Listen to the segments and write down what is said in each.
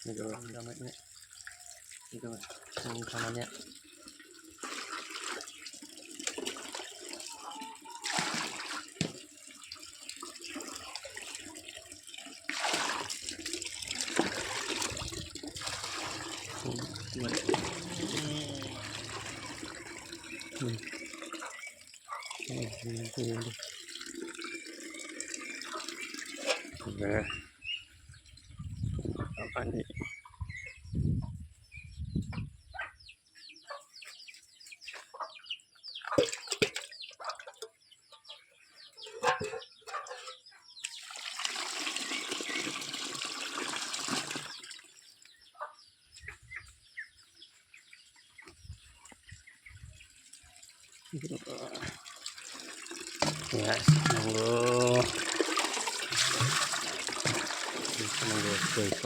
Itu namanya. Itu yang kanannya. Apa nih? Ya, nunggu. Nunggu. Guys,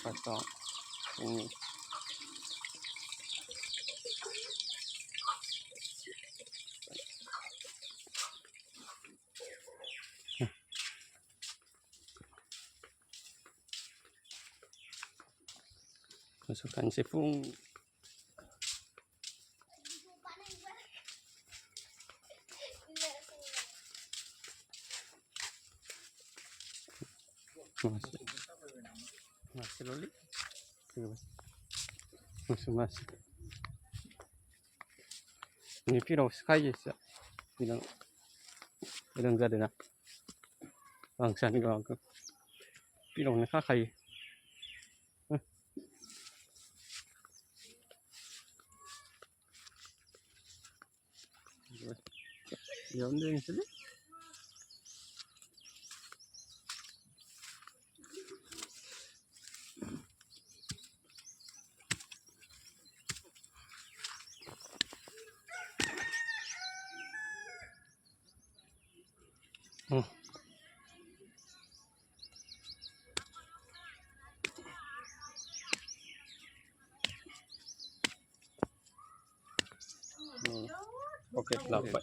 kata ini masukkan sifung. Masih loli masih ini pirau sekali ya bilang gak ada bangsa nih kalau aku pirau nih kakai ya udah yang sedih. Oke, kelapa.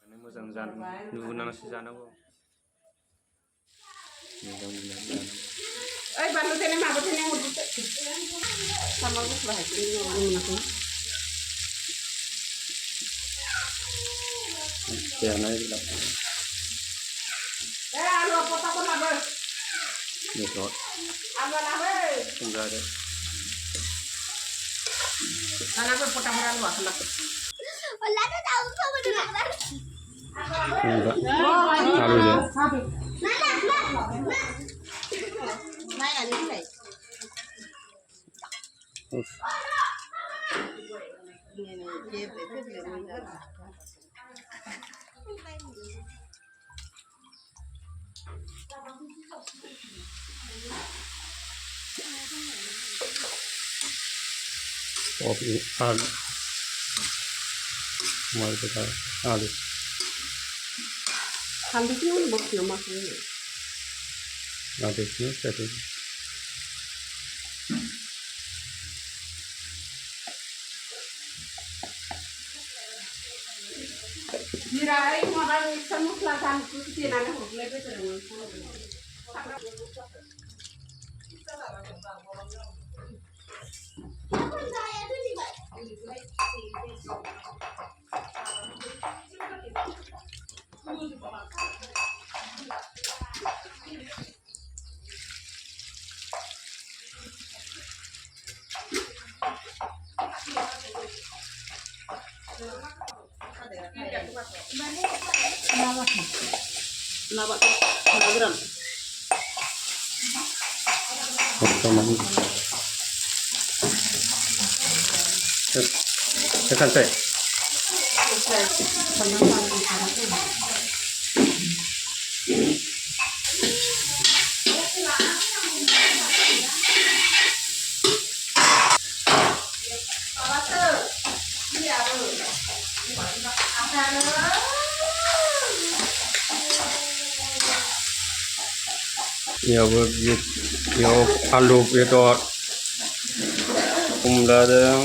Ini mo장 jan, nunggu nang si jana bu. Baru sini mah, baru sini ngudut. Sama gue bahagia ini aku. Ya, naik kelapa. Lu apa pun apa? Ini kok. Apa apa? Enggak ada. Karena aku potong-potong lu aku. Wala na tahu sama dengan Enggak. Harus ya. Nah, ini nih. Kopi alu. Mari kita alu. Habis ini bos nama ini. Habisnya satu. Dirai modal semua selatan itu sih nana hotel itu terus. Kenapa tuh? Kelageran. Teman. Tekan saya. Ya begitu. Ya alu itu kumladang.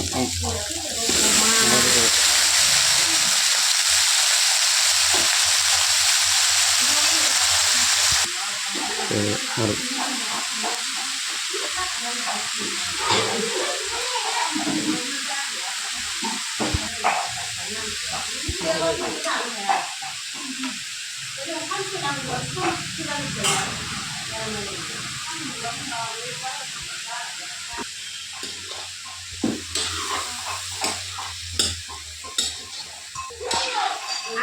Mari.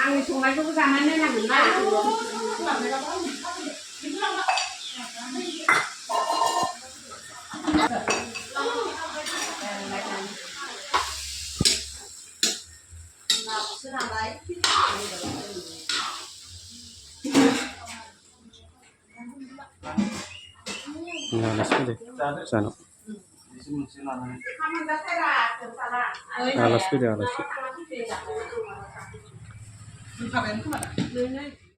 Ang sungai itu sana nih yang benar. Nah, nasi deh. Sana. Alas deh, alas. Ini